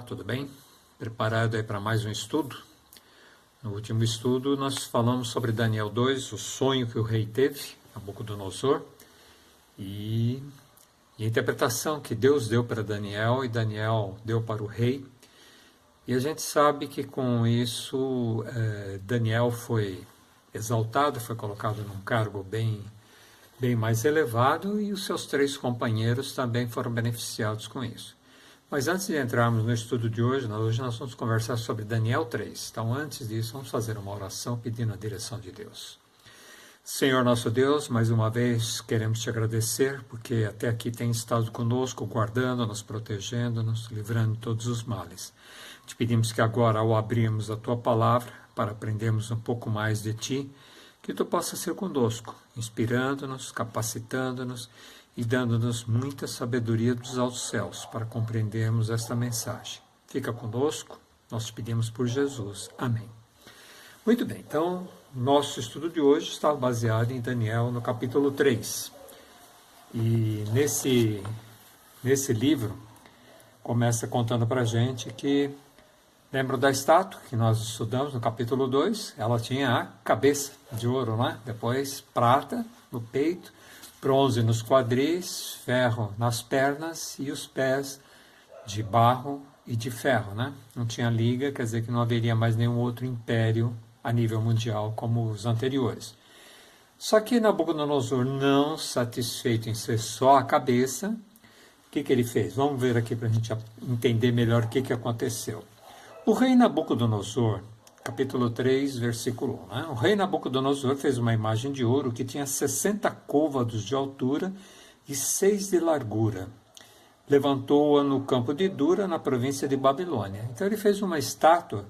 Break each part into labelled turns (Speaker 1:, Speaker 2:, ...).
Speaker 1: Tudo bem? Preparado aí para mais um estudo? No último estudo nós falamos sobre Daniel 2, o sonho que o rei teve, Nabucodonosor, e a interpretação que Deus deu para Daniel e Daniel deu para o rei. E a gente sabe que com isso Daniel foi exaltado, foi colocado num cargo bem mais elevado, e os seus 3 companheiros também foram beneficiados com isso. Mas antes de entrarmos no estudo de hoje nós vamos conversar sobre Daniel 3. Então, antes disso, vamos fazer uma oração pedindo a direção de Deus. Senhor nosso Deus, mais uma vez queremos te agradecer, porque até aqui tem estado conosco, guardando-nos, protegendo-nos, livrando de todos os males. Te pedimos que agora, ao abrirmos a tua palavra, para aprendermos um pouco mais de ti, que tu possa ser conosco, inspirando-nos, capacitando-nos, e dando-nos muita sabedoria dos altos céus para compreendermos esta mensagem. Fica conosco, nós te pedimos por Jesus. Amém. Muito bem, então, nosso estudo de hoje está baseado em Daniel, no capítulo 3. E nesse livro, começa contando para a gente que, lembra da estátua que nós estudamos no capítulo 2? Ela tinha a cabeça de ouro, né? Depois prata no peito, bronze nos quadris, ferro nas pernas e os pés de barro e de ferro, né? Não tinha liga, quer dizer que não haveria mais nenhum outro império a nível mundial como os anteriores. Só que Nabucodonosor, não satisfeito em ser só a cabeça, o que ele fez? Vamos ver aqui para a gente entender melhor o que aconteceu. O rei Nabucodonosor, capítulo 3, versículo 1. Né? O rei Nabucodonosor fez uma imagem de ouro que tinha 60 côvados de altura e 6 de largura. Levantou-a no campo de Dura, na província de Babilônia. Então ele fez uma estátua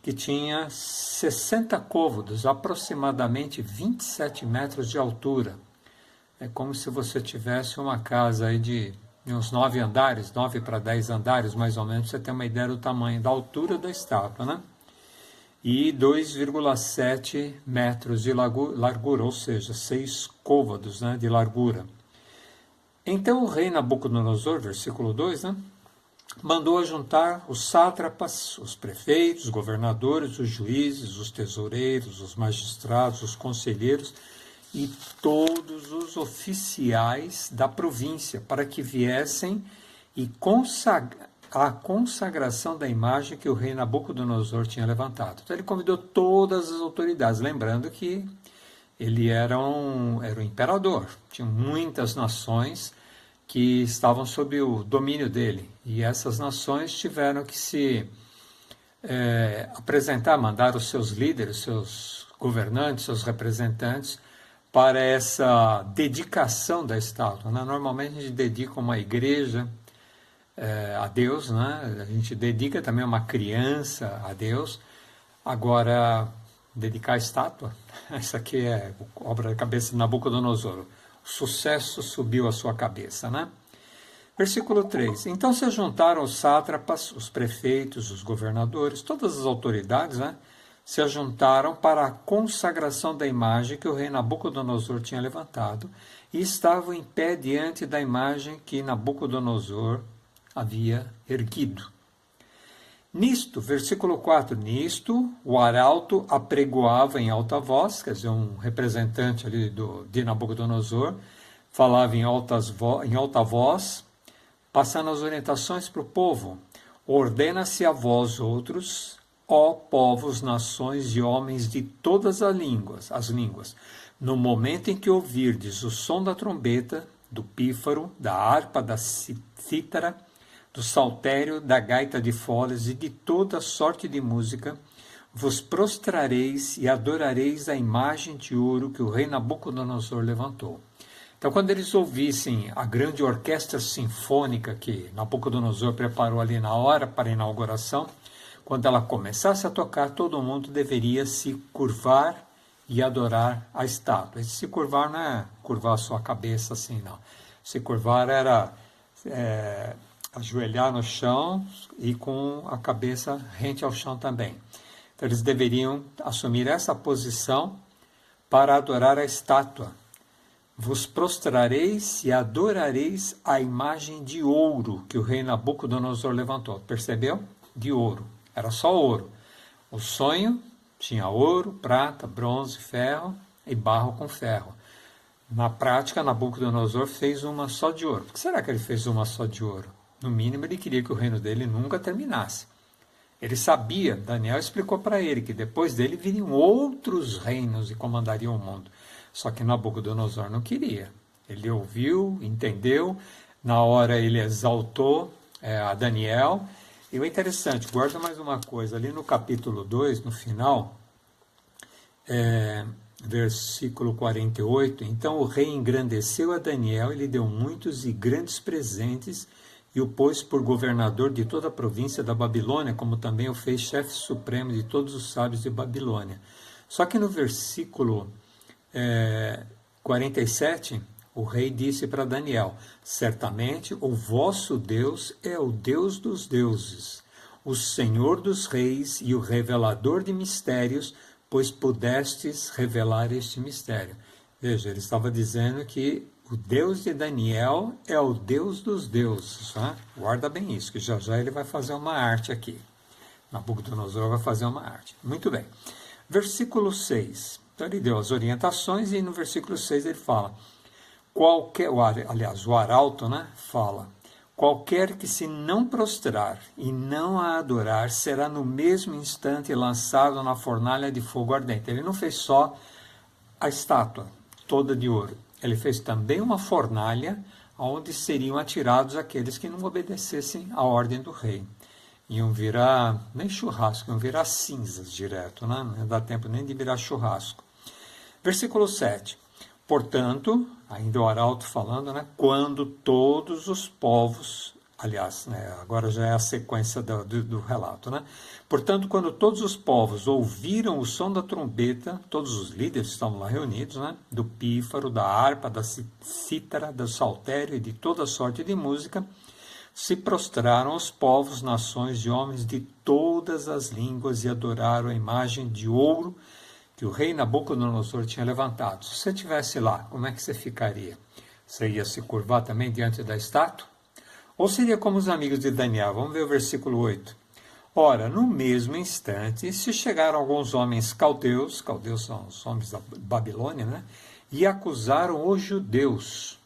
Speaker 1: que tinha 60 côvados, aproximadamente 27 metros de altura. É como se você tivesse uma casa aí de uns 9 andares, 9 para 10 andares, mais ou menos, você tem uma ideia do tamanho, da altura da estátua, né? E 2,7 metros de largura, ou seja, 6 côvados, né, de largura. Então o rei Nabucodonosor, versículo 2, né, mandou ajuntar os sátrapas, os prefeitos, os governadores, os juízes, os tesoureiros, os magistrados, os conselheiros e todos os oficiais da província, para que viessem e a consagração da imagem que o rei Nabucodonosor tinha levantado. Então ele convidou todas as autoridades, lembrando que ele era um imperador, tinha muitas nações que estavam sob o domínio dele, e essas nações tiveram que se apresentar, mandar os seus líderes, seus governantes, seus representantes, para essa dedicação da estátua. Né? Normalmente a gente dedica uma igreja a Deus, né? A gente dedica também uma criança a Deus. Agora, dedicar a estátua, essa aqui é obra da cabeça de Nabucodonosor. O sucesso subiu à sua cabeça, né? Versículo 3. Então se juntaram os sátrapas, os prefeitos, os governadores, todas as autoridades, né? Se ajuntaram para a consagração da imagem que o rei Nabucodonosor tinha levantado e estavam em pé diante da imagem que Nabucodonosor havia erguido. Nisto, versículo 4, nisto o arauto apregoava em alta voz, quer dizer, um representante ali de Nabucodonosor, falava em alta voz, passando as orientações para o povo. Ordena-se a vós outros, ó povos, nações e homens de todas as línguas, no momento em que ouvirdes o som da trombeta, do pífaro, da harpa, da cítara, do saltério, da gaita de foles e de toda sorte de música, vos prostrareis e adorareis a imagem de ouro que o rei Nabucodonosor levantou. Então, quando eles ouvissem a grande orquestra sinfônica que Nabucodonosor preparou ali na hora para a inauguração, quando ela começasse a tocar, todo mundo deveria se curvar e adorar a estátua. Esse se curvar não é curvar a sua cabeça assim, não. Se curvar era ajoelhar no chão e com a cabeça rente ao chão também. Então, eles deveriam assumir essa posição para adorar a estátua. vos prostrareis e adorareis a imagem de ouro que o rei Nabucodonosor levantou. Percebeu? De ouro. Era só ouro. O sonho tinha ouro, prata, bronze, ferro e barro com ferro. Na prática, Nabucodonosor fez uma só de ouro. Por que será que ele fez uma só de ouro? No mínimo, ele queria que o reino dele nunca terminasse. Ele sabia, Daniel explicou para ele, que depois dele viriam outros reinos e comandariam o mundo. Só que Nabucodonosor não queria. Ele ouviu, entendeu, na hora ele exaltou a Daniel. E o interessante, guarda mais uma coisa, ali no capítulo 2, no final, versículo 48, então o rei engrandeceu a Daniel e lhe deu muitos e grandes presentes e o pôs por governador de toda a província da Babilônia, como também o fez chefe supremo de todos os sábios de Babilônia. Só que no versículo 47, o rei disse para Daniel, certamente o vosso Deus é o Deus dos deuses, o Senhor dos reis e o revelador de mistérios, pois pudestes revelar este mistério. Veja, ele estava dizendo que o Deus de Daniel é o Deus dos deuses. Tá? Guarda bem isso, que já já ele vai fazer uma arte aqui. Nabucodonosor vai fazer uma arte. Muito bem. Versículo 6. Então ele deu as orientações e no versículo 6 ele fala, o arauto, né, fala, qualquer que se não prostrar e não a adorar será no mesmo instante lançado na fornalha de fogo ardente. Ele não fez só a estátua toda de ouro. Ele fez também uma fornalha onde seriam atirados aqueles que não obedecessem à ordem do rei. Iam virar, nem churrasco, iam virar cinzas direto, né? Não dá tempo nem de virar churrasco. Versículo 7. Portanto, ainda o arauto falando, né? Quando todos os povos, aliás, né, agora já é a sequência do relato, né? Portanto, quando todos os povos ouviram o som da trombeta, todos os líderes estavam lá reunidos, né? Do pífaro, da harpa, da cítara, do saltério e de toda sorte de música, se prostraram os povos, nações de homens de todas as línguas e adoraram a imagem de ouro que o rei Nabucodonosor tinha levantado. Se você estivesse lá, como é que você ficaria? Você ia se curvar também diante da estátua? Ou seria como os amigos de Daniel? Vamos ver o versículo 8. Ora, no mesmo instante, se chegaram alguns homens caldeus são os homens da Babilônia, né? E acusaram os judeus.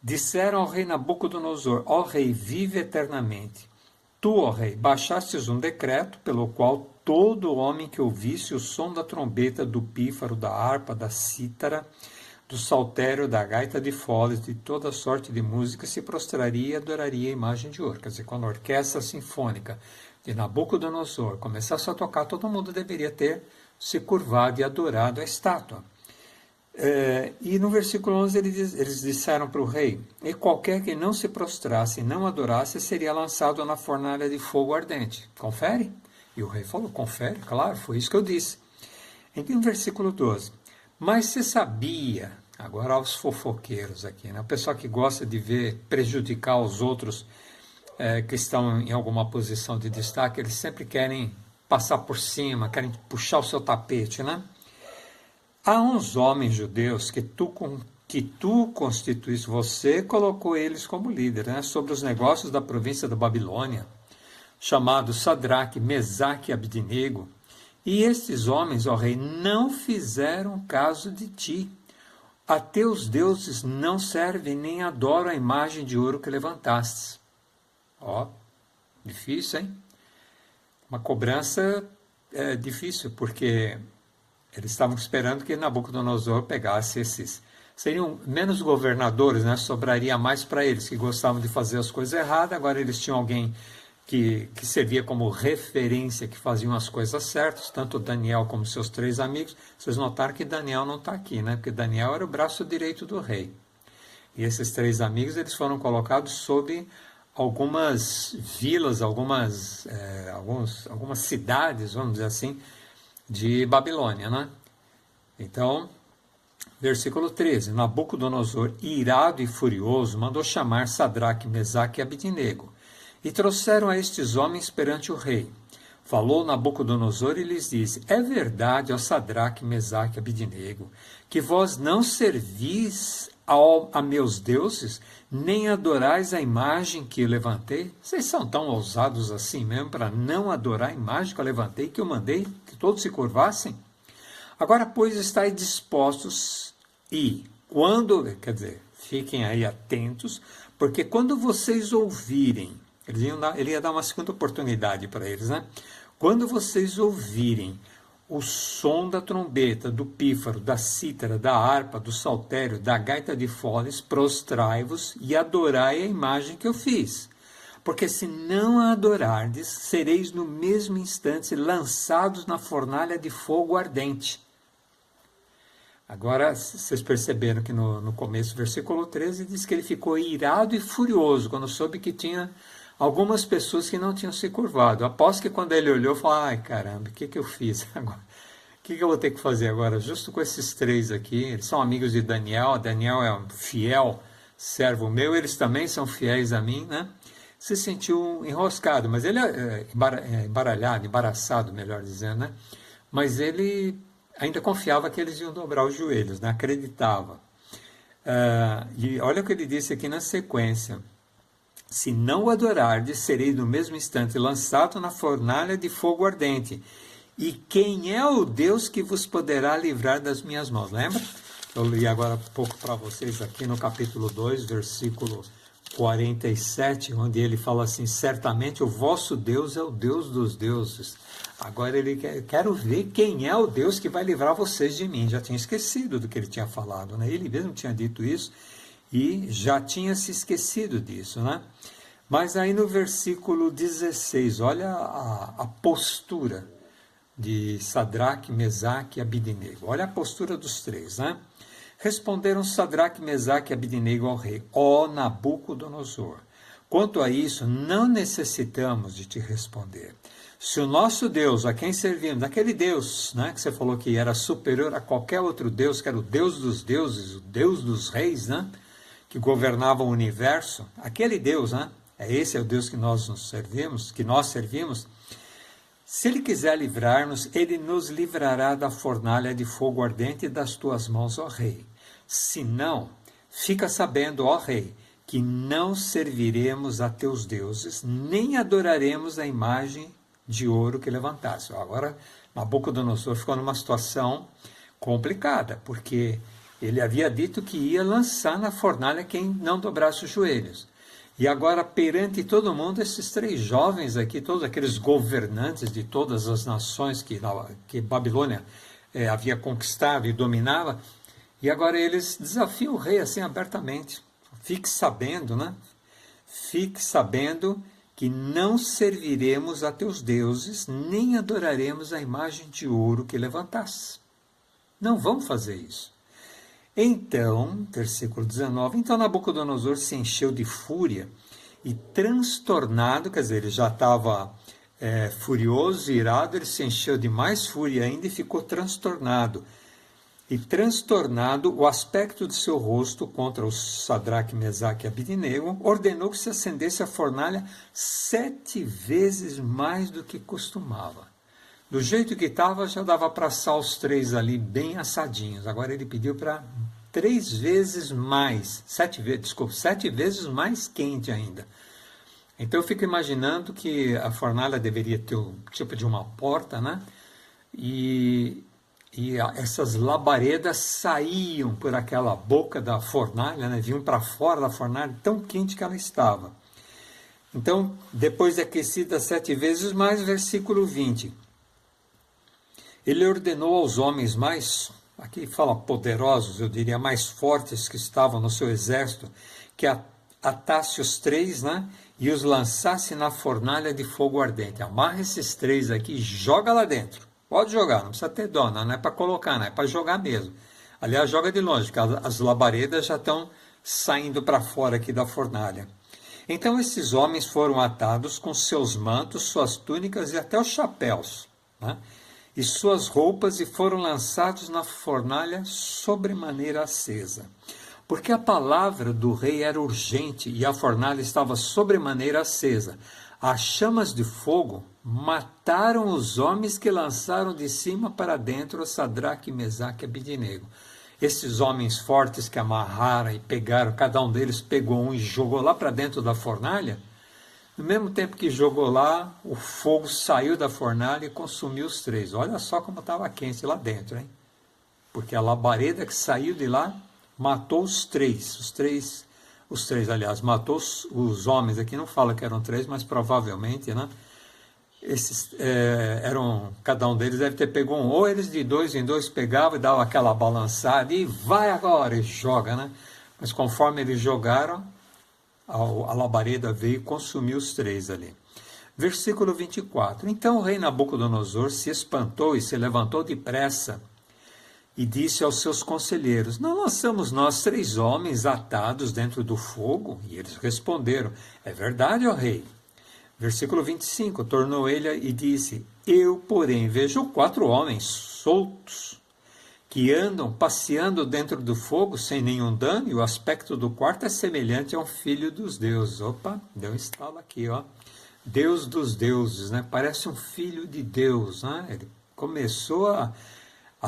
Speaker 1: Disseram ao rei Nabucodonosor, ó rei, vive eternamente. Tu, ó rei, baixastes um decreto pelo qual todo homem que ouvisse o som da trombeta, do pífaro, da harpa, da cítara, do saltério, da gaita de foles, de toda sorte de música, se prostraria e adoraria a imagem de ouro. Quer dizer, quando a orquestra sinfônica de Nabucodonosor começasse a tocar, todo mundo deveria ter se curvado e adorado a estátua. E no versículo 11 eles disseram para o rei, e qualquer que não se prostrasse e não adorasse seria lançado na fornalha de fogo ardente. Confere? E o rei falou, confere, claro, foi isso que eu disse. Então, no versículo 12, mas se sabia, agora aos fofoqueiros aqui, né? O pessoal que gosta de ver prejudicar os outros que estão em alguma posição de destaque, eles sempre querem passar por cima, querem puxar o seu tapete, né? Há uns homens judeus que tu constituíste, você colocou eles como líder, né? Sobre os negócios da província da Babilônia, chamados Sadraque, Mesaque e Abdinego, e estes homens, ó rei, não fizeram caso de ti. A teus deuses não servem nem adoram a imagem de ouro que levantastes. Ó, difícil, hein? Uma cobrança difícil, porque eles estavam esperando que Nabucodonosor pegasse esses. Seriam menos governadores, né? Sobraria mais para eles, que gostavam de fazer as coisas erradas. Agora eles tinham alguém que servia como referência, que faziam as coisas certas, tanto Daniel como seus 3 amigos. Vocês notaram que Daniel não está aqui, né? Porque Daniel era o braço direito do rei. E esses 3 amigos, eles foram colocados sob algumas vilas, algumas cidades, vamos dizer assim, de Babilônia, né? Então, versículo 13, Nabucodonosor, irado e furioso, mandou chamar Sadraque, Mesaque e Abdinego, e trouxeram a estes homens perante o rei. Falou Nabucodonosor e lhes disse: é verdade, ó Sadraque, Mesaque e Abidnego, que vós não servis a meus deuses, nem adorais a imagem que eu levantei? Vocês são tão ousados assim mesmo para não adorar a imagem que eu levantei, que eu mandei que todos se curvassem? Agora, pois, estáis dispostos e quando, quer dizer, fiquem aí atentos, porque quando vocês ouvirem, ele ia dar uma segunda oportunidade para eles, né? Quando vocês ouvirem o som da trombeta, do pífaro, da cítara, da harpa, do saltério, da gaita de foles, prostrai-vos e adorai a imagem que eu fiz. Porque se não a adorardes, sereis no mesmo instante lançados na fornalha de fogo ardente. Agora, vocês perceberam que no começo, versículo 13, diz que ele ficou irado e furioso quando soube que tinha algumas pessoas que não tinham se curvado. Após que quando ele olhou, falou: ai caramba, o que eu fiz agora? O que eu vou ter que fazer agora? Justo com esses três aqui, eles são amigos de Daniel, Daniel é um fiel servo meu, eles também são fiéis a mim, né? Se sentiu enroscado, mas ele é embaralhado, embaraçado, melhor dizendo, né? Mas ele ainda confiava que eles iam dobrar os joelhos, né? Acreditava. E olha o que ele disse aqui na sequência: se não o adorardes, serei no mesmo instante lançado na fornalha de fogo ardente. E quem é o Deus que vos poderá livrar das minhas mãos? Lembra? Eu li agora há pouco para vocês aqui no capítulo 2, versículo 47, onde ele fala assim: certamente o vosso Deus é o Deus dos deuses. Agora ele quero ver quem é o Deus que vai livrar vocês de mim. Já tinha esquecido do que ele tinha falado, né? Ele mesmo tinha dito isso e já tinha se esquecido disso, né? Mas aí no versículo 16, olha a postura de Sadraque, Mesaque e Abidnego. Olha a postura dos três, né? Responderam Sadraque, Mesaque e Abidnego ao rei: ó Nabucodonosor, quanto a isso, não necessitamos de te responder. Se o nosso Deus, a quem servimos, aquele Deus, né, que você falou que era superior a qualquer outro Deus, que era o Deus dos deuses, o Deus dos reis, né, que governava o universo, aquele Deus, né, esse é o Deus que nós servimos, se ele quiser livrar-nos, ele nos livrará da fornalha de fogo ardente das tuas mãos, ó rei. Se não, fica sabendo, ó rei, que não serviremos a teus deuses, nem adoraremos a imagem de ouro que levantasse. Agora, Nabucodonosor ficou numa situação complicada, porque ele havia dito que ia lançar na fornalha quem não dobrasse os joelhos. E agora, perante todo mundo, esses três jovens aqui, todos aqueles governantes de todas as nações que Babilônia havia conquistado e dominava, e agora eles desafiam o rei assim abertamente. Fique sabendo, né? Fique sabendo que não serviremos a teus deuses, nem adoraremos a imagem de ouro que levantasse. Não vamos fazer isso. Então, versículo 19, então Nabucodonosor se encheu de fúria e transtornado, quer dizer, ele já estava furioso e irado, ele se encheu de mais fúria ainda e ficou transtornado. E transtornado, o aspecto de seu rosto contra os Sadraque, Mesaque e Abidnego, ordenou que se acendesse a fornalha 7 vezes mais do que costumava. Do jeito que estava, já dava para assar os três ali bem assadinhos. Agora ele pediu para 3 vezes mais, 7 vezes mais quente ainda. Então eu fico imaginando que a fornalha deveria ter o tipo de uma porta, né? E essas labaredas saíam por aquela boca da fornalha, né? Vinham para fora da fornalha, tão quente que ela estava. Então, depois de aquecida 7 vezes mais, versículo 20. Ele ordenou aos homens mais, aqui fala poderosos, eu diria mais fortes que estavam no seu exército, que atasse os três, né? E os lançasse na fornalha de fogo ardente. Amarra esses três aqui e joga lá dentro. Pode jogar, não precisa ter dó, não é para colocar, não é para jogar mesmo. Aliás, joga de longe, porque as labaredas já estão saindo para fora aqui da fornalha. Então esses homens foram atados com seus mantos, suas túnicas e até os chapéus, né? E suas roupas, e foram lançados na fornalha sobremaneira acesa. Porque a palavra do rei era urgente e a fornalha estava sobremaneira acesa. as chamas de fogo mataram os homens que lançaram de cima para dentro a Sadraque, Mesaque e Abidnego. Esses homens fortes que amarraram e pegaram, cada um deles pegou um e jogou lá para dentro da fornalha. No mesmo tempo que jogou lá, o fogo saiu da fornalha e consumiu os três. Olha só como estava quente lá dentro, hein? Porque a labareda que saiu de lá matou os três, aliás, matou os homens. Aqui não fala que eram três, mas provavelmente, né? Esses cada um deles deve ter pegou um, ou eles de dois em dois pegavam e davam aquela balançada e vai agora, e joga, né? Mas conforme eles jogaram, a labareda veio e consumiu os três ali. Versículo 24. Então o rei Nabucodonosor se espantou e se levantou depressa e disse aos seus conselheiros: não lançamos nós 3 homens atados dentro do fogo? E eles responderam: é verdade, ó rei. Versículo 25, tornou ele e disse: eu, porém, vejo 4 homens soltos, que andam passeando dentro do fogo sem nenhum dano, e o aspecto do quarto é semelhante a um filho dos deuses. Opa, deu um estalo aqui, ó. Deus dos deuses, né? Parece um filho de Deus, né? Ele começou a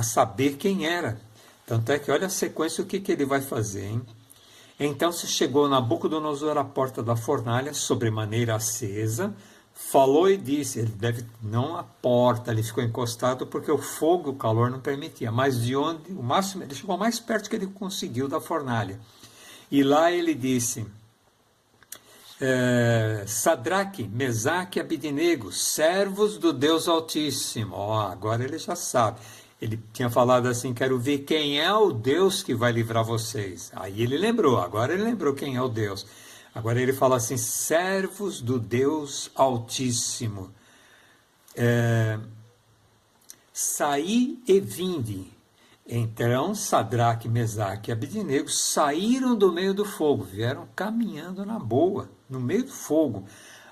Speaker 1: saber quem era. Tanto é que olha a sequência, o que ele vai fazer, hein? Então se chegou Nabucodonosor à porta da fornalha, sobremaneira acesa, falou e disse, ele deve, não a porta, ele ficou encostado porque o fogo, o calor não permitia, mas de onde, o máximo, ele chegou mais perto que ele conseguiu da fornalha. E lá ele disse, Sadraque, Mesaque e Abidnego, servos do Deus Altíssimo. Agora ele já sabe. Ele tinha falado assim, quero ver quem é o Deus que vai livrar vocês. Aí ele lembrou, agora ele lembrou quem é o Deus. Agora ele fala assim, servos do Deus Altíssimo. Saí e vinde. Então Sadraque, Mesaque e Abidnego saíram do meio do fogo, vieram caminhando na boa, no meio do fogo.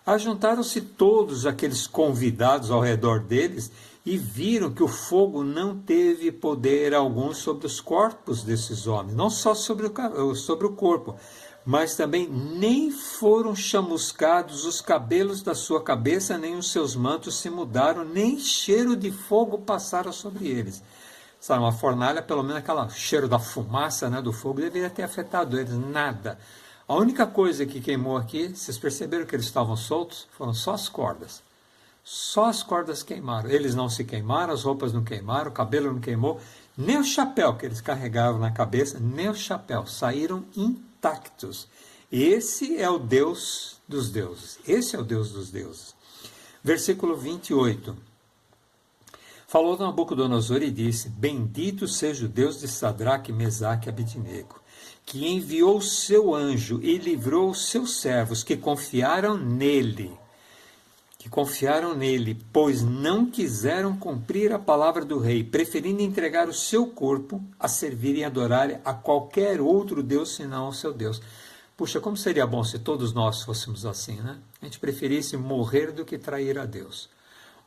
Speaker 1: Ajuntaram-se todos aqueles convidados ao redor deles e viram que o fogo não teve poder algum sobre os corpos desses homens, não só sobre o corpo, mas também nem foram chamuscados os cabelos da sua cabeça, nem os seus mantos se mudaram, nem cheiro de fogo passaram sobre eles. Sabe, uma fornalha, pelo menos aquele cheiro da fumaça, né, do fogo, deveria ter afetado eles, nada. A única coisa que queimou aqui, vocês perceberam que eles estavam soltos? Foram só as cordas. Só as cordas queimaram. Eles não se queimaram, as roupas não queimaram, o cabelo não queimou, nem o chapéu que eles carregavam na cabeça, nem o chapéu. Saíram intactos. Esse é o Deus dos deuses. Esse é o Deus dos deuses. Versículo 28. Falou Nabucodonosor e disse, bendito seja o Deus de Sadraque, Mesaque e Abidnego, que enviou o seu anjo e livrou os seus servos que confiaram nele, pois não quiseram cumprir a palavra do rei, preferindo entregar o seu corpo a servir e adorar a qualquer outro Deus senão ao seu Deus. Puxa, como seria bom se todos nós fôssemos assim, né? A gente preferisse morrer do que trair a Deus,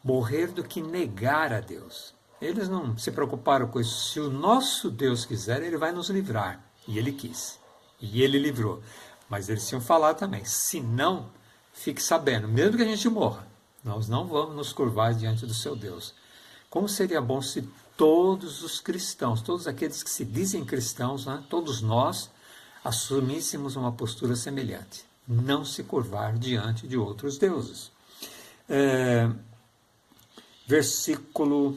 Speaker 1: morrer do que negar a Deus. Eles não se preocuparam com isso. Se o nosso Deus quiser, ele vai nos livrar. E ele quis. E ele livrou. Mas eles tinham falado também, se não, fique sabendo, mesmo que a gente morra, nós não vamos nos curvar diante do seu Deus. Como seria bom se todos os cristãos, todos aqueles que se dizem cristãos, né, todos nós, assumíssemos uma postura semelhante. Não se curvar diante de outros deuses. Versículo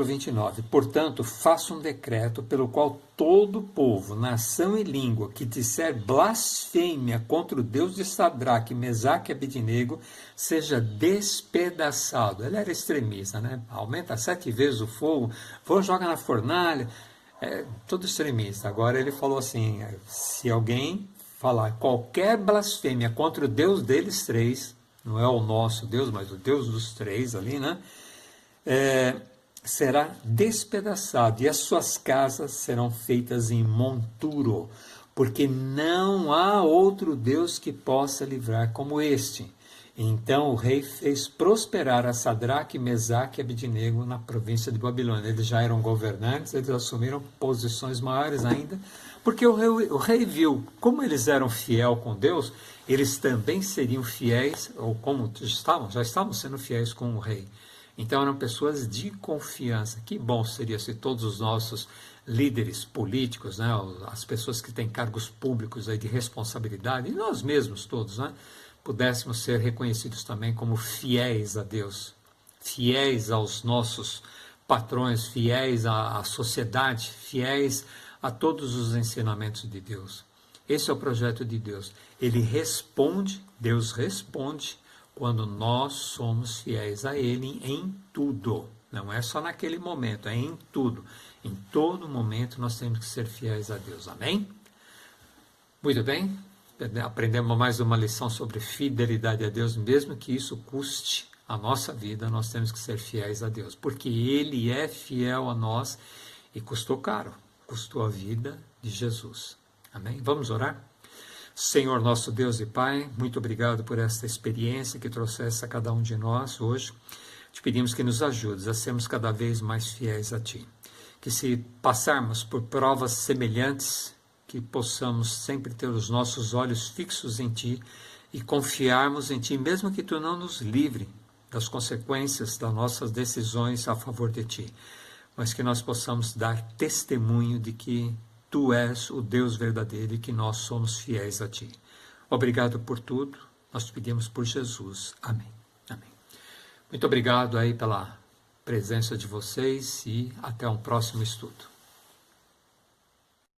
Speaker 1: 29. Portanto, faça um decreto pelo qual todo povo, nação e língua que disser blasfêmia contra o Deus de Sadraque, Mesaque e Abidnego seja despedaçado. Ele era extremista, né? Aumenta 7 vezes o fogo, joga na fornalha, todo extremista. Agora ele falou assim, se alguém falar qualquer blasfêmia contra o Deus deles 3, não é o nosso Deus, mas o Deus dos 3 ali, né? Será despedaçado e as suas casas serão feitas em monturo, porque não há outro Deus que possa livrar como este. Então o rei fez prosperar a Sadraque, Mesaque e Abidnego na província de Babilônia. Eles já eram governantes, eles assumiram posições maiores ainda, Porque o rei viu como eles eram fiel com Deus, eles também seriam fiéis, ou como já estavam sendo fiéis com o rei. Então eram pessoas de confiança. Que bom seria se todos os nossos líderes políticos, né, as pessoas que têm cargos públicos aí de responsabilidade, e nós mesmos todos, né, pudéssemos ser reconhecidos também como fiéis a Deus, fiéis aos nossos patrões, fiéis à sociedade, fiéis a todos os ensinamentos de Deus. Esse é o projeto de Deus. Ele responde, Deus responde, quando nós somos fiéis a Ele em tudo. Não é só naquele momento, é em tudo. Em todo momento nós temos que ser fiéis a Deus. Amém? Muito bem. Aprendemos mais uma lição sobre fidelidade a Deus, mesmo que isso custe a nossa vida, nós temos que ser fiéis a Deus, porque Ele é fiel a nós e custou caro, custou a vida de Jesus. Amém? Vamos orar? Senhor nosso Deus e Pai, muito obrigado por esta experiência que trouxeste a cada um de nós hoje. Te pedimos que nos ajudes a sermos cada vez mais fiéis a Ti. Que se passarmos por provas semelhantes, que possamos sempre ter os nossos olhos fixos em Ti e confiarmos em Ti, mesmo que Tu não nos livre das consequências das nossas decisões a favor de Ti, mas que nós possamos dar testemunho de que Tu és o Deus verdadeiro e que nós somos fiéis a Ti. Obrigado por tudo, nós te pedimos por Jesus. Amém. Amém. Muito obrigado aí pela presença de vocês e até um próximo estudo.